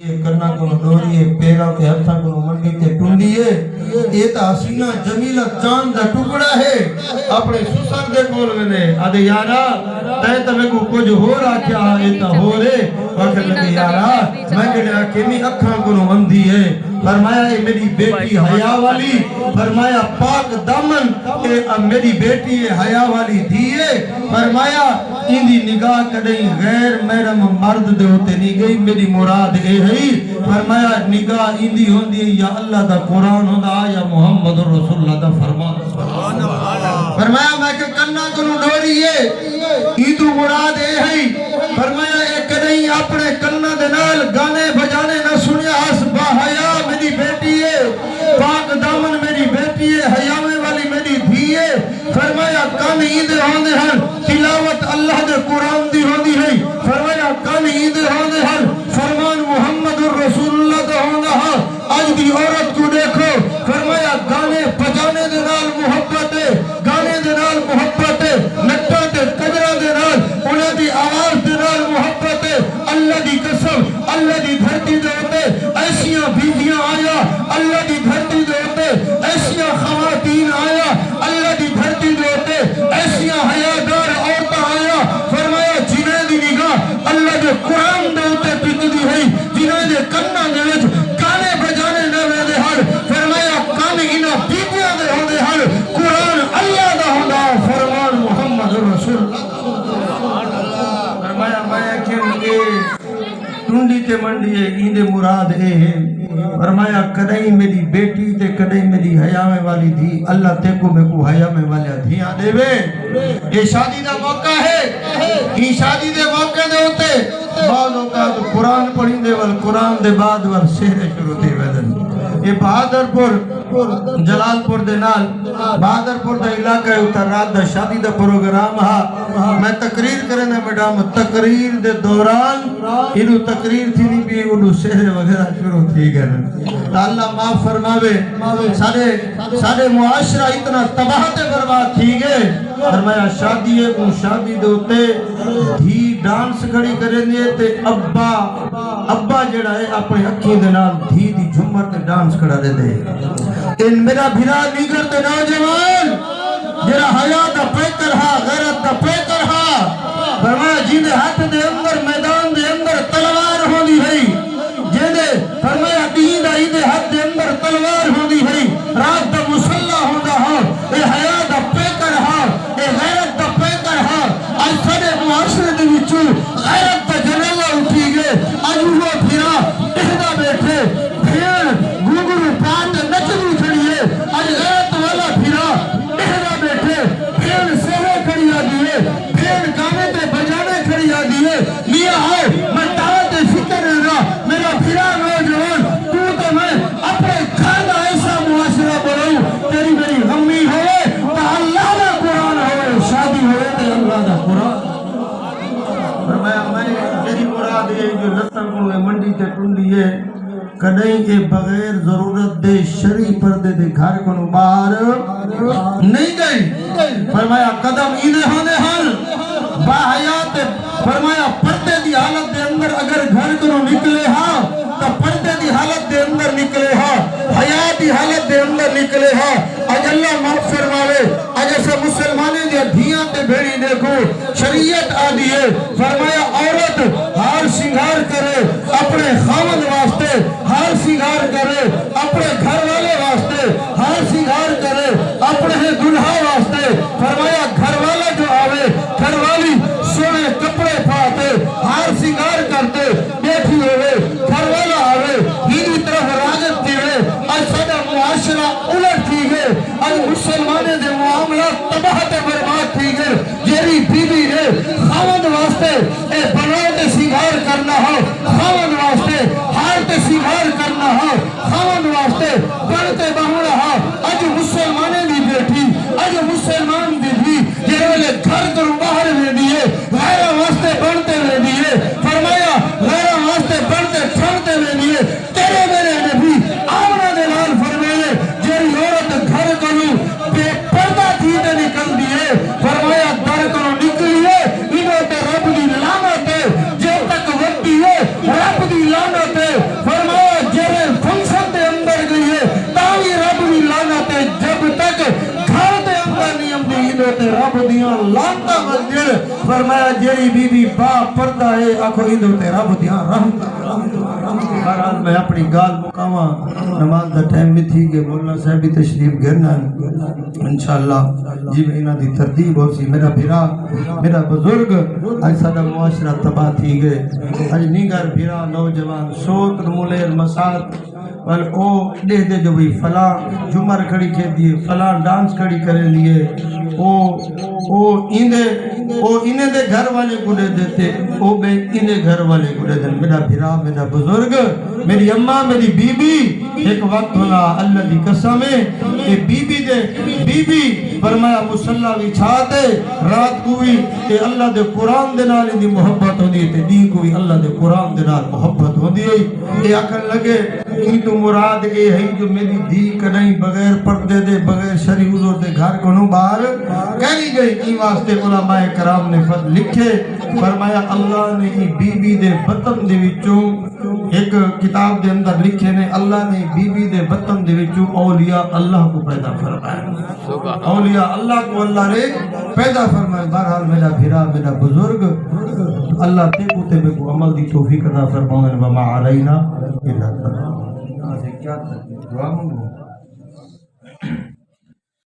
करना को डोरिए पैरा के हथा को मंडी ते टुंडिए ये तो हसीना जमीला चांद दा टुकड़ा है अपने सुसर दे कोल ने आदे यारा तय तमे को कुछ हो राख्या ये तो हो रे वक्त लगे यारा मैं कहया केनी अखां को अंधी है फरमाया ये मेरी बेटी हया वाली फरमाया पाक दामन ये अब मेरी बेटी है हया वाली धी है फरमाया इंदी निगाह कदई गैर महरम मर्द दे होते नहीं गई मेरी मुराद ए है फरमाया निगाह इंदी होंदी या अल्लाह दा कुरान होंदा या मुहम्मद रसूलुल्लाह दा फरमान फरमाया मैं के कन्ना को डोरी है ईदू मुराद ए है फरमाया ए कदई अपने कन्ना दे नाल गाने बजाने ना सुनिया हस बाहया मेरी बेटी है पाक दामन मेरी बेटी है हयावे वाली मेरी धी है फरमाया कान ईद होंदे हन तिलावत अल्लाह दे कुरान दी होंदी है फरमाया कान ईद होंदे हन फरमान मुहम्मद रसूलुल्लाह दा होंदा है आज दी औरत को देखो फरमाया गाने बजाने दे नाल मोहब्बत है गाने दे नाल मोहब्बत है नट्टा ते कजरा दे नाल उन्हां दी आवाज दे नाल मोहब्बत है अल्लाह दी कसम अल्लाह दी धरती दे उत्ते ऐसियां बीवियां आया अल्लाह दी धरती दे उत्ते ऐसियां खवातीन आया अल्लाह दी धरती दे उत्ते ऐसियां हयादार औरतां आया फरमाया जिन्हां दी निगाह अल्लाह दे कुरान दे उत्ते टिकदी है जिन्हां दे कन्नां दे विच गाने बजाने ना वेंदे हन फरमाया कान इन्हां बीवियां दे होंदे हन कुरान अल्लाह दा होंदा फरमान मुहम्मद रसूलुल्लाह फरमाया मैं के टुंडी ते मंडी है ईंदे मुराद ए है फरमाया कदई मेरी बेटी ते कदई मेरी हयावे वाली धी अल्लाह तेको मेको हयावे वाला धियां देवे ये शादी दा मौका है ई शादी दे मौके दे उते बाद औकात कुरान पढ़िंदे वल कुरान दे बाद वर शेर शुरू थी वेदन ये बहादुरपुर जलालपुर दे नाल बहादुरपुर दा इलाका है उतर रात दा शादी दा प्रोग्राम हा मैं तकरीर करना मैडम तकरीर दे दौरान इनु तकरीर थी नहीं भी उनु शेर वगैरह शुरू थी गए अल्लाह माफ फरमावे सारे मुआशरा इतना तबाह ते बर्बाद थी गए फरमाया शादी है उन शादी दे उते धी डांस खड़ी करेंगे ते अब्बा जेड़ा है अपनी अखी दे नाल धी दी झुमर ते डांस करा दे इन मेरा भिरा नीगर ते नौजवान जेड़ा हया दा पैकर हा गैरत दा पैकर हा फरमाया जिंदे हाथ दे अंदर मैदान दे अंदर तलवार होंदी है जेदे फरमाया दीन दा इदे हाथ दे अंदर तलवार होंदी है रात दा मुसल्ला होंदा हा ए हया दा पैकर हा ए गैरत दा पैकर हा आज साडे मुआशरे दे विचों गैरत दा जनाला उठी गए आज वो फिरा टहदा बैठे फिर गुगुरु पात नचदी खड़ी है आज गैरत वाला फिरा टहदा बैठे फिर सेवे खड़ी आ दिए फिर गाने ते बजाने खड़ी आ दिए मियां आओ मैं दावत फिक्र रहना मेरा फिरा नौजवान तू तो मैं अपने घर दा ऐसा मुआशरा बनाऊं तेरी मेरी गमी होए तो अल्लाह दा कुरान होए शादी होए तो अल्लाह दा कुरान फरमाया मैं तेरी मुराद है जो लसन को मंडी ते टुंडी है कदई के बगैर जरूरत दे शरी पर्दे दे घर को बाहर नहीं गई फरमाया कदम इने होने हन बाहयात फरमाया पर्दे दी हालत दे अंदर अगर घर को निकले हा तो पर्दे दी हालत दे अंदर निकले हा हया दी हालत दे अंदर निकले हा आज अल्लाह माफ फरमावे आज ऐसे मुसलमाने दी धियां ते भेड़ी देखो शरीयत आ दी है फरमाया औरत हार श्रृंगार करे अपने खावंद वास्ते हार श्रृंगार करे अपने घर वाले वास्ते हार श्रृंगार करे अपने दुल्हा वास्ते फरमाया घर वाला जो आवे घर वाली सोने कपड़े पाते हार श्रृंगार करते बैठी होवे घर वाला आवे इनी तरफ रागत दिवे आज साडा मुआशरा उलट थी गए आज मुसलमाने दे मामला तबाह ते बर्बाद थी गए जेरी बीवी ने खावंद वास्ते ए बनाओ ते श्रृंगार करना हो खावंद वास्ते हार ते श्रृंगार करना हो खावंद वास्ते बनते बहुड़ा हो आज मुसलमाने दी बेटी आज मुसलमान दी भी जे वाले घर को बाहर में दिए गैर वास्ते बनते में दिए फरमाया गैर वास्ते बनते ठंडते में दिए तेरे मेरे नबी आमना दे लाल फरमाए जेरी औरत घर को बेपर्दा थी ते निकल दिए फरमाया दर को निकलिए इनो ते रब दी فرمایا جیری بی بی با پردہ ہے آنکھو اندو تیرا بدیاں رحم بہرحال میں اپنی گال مقامہ نماز دا ٹائم بھی تھی کہ مولانا صاحب بھی تشریف گرنا انشاءاللہ جی میں انہاں دی ترتیب ہو سی میرا بھیرا میرا بزرگ آج سادہ معاشرہ تباہ تھی گئے آج نیگر بھیرا نوجوان سوت مولیر مساد ول او دے دے جو بھی فلاں جمر کھڑی کے دیے فلاں ڈانس کھڑی کرے لیے او انہیں دے گھر والے کو دے دیتے او بے انہیں گھر والے کو دے دیتے میرا بھیرا میرا بزرگ میری اماں میری بی بی ایک وقت ہونا اللہ دی قسم ہے کہ بی بی فرمایا مسلح بھی چھاتے رات کو بھی کہ اللہ دے قرآن دے نال دی محبت ہو دی تے دی کو بھی اللہ دے قرآن دے نال محبت ہو دی یہ اکل لگے کی تو مراد اے ہے جو میری دی کدیں بغیر پردے دے بغیر شرعی حضور دے گھر کو نو باہر کہی گئی کی واسطے علماء کرام نے خط لکھے فرمایا اللہ نے بی بی دے بطن دے وچوں ایک کتاب دے اندر لکھے نے اللہ نے بی بی دے بطن دے وچوں اولیاء اللہ کو پیدا فرمایا اولیاء اللہ کو اللہ نے پیدا فرمایا بہرحال میرا بھیرا میرا بزرگ اللہ تے کو تے کو عمل دی توفیق عطا فرمائے وما علینا الا البلاغ کیا دعا مانگو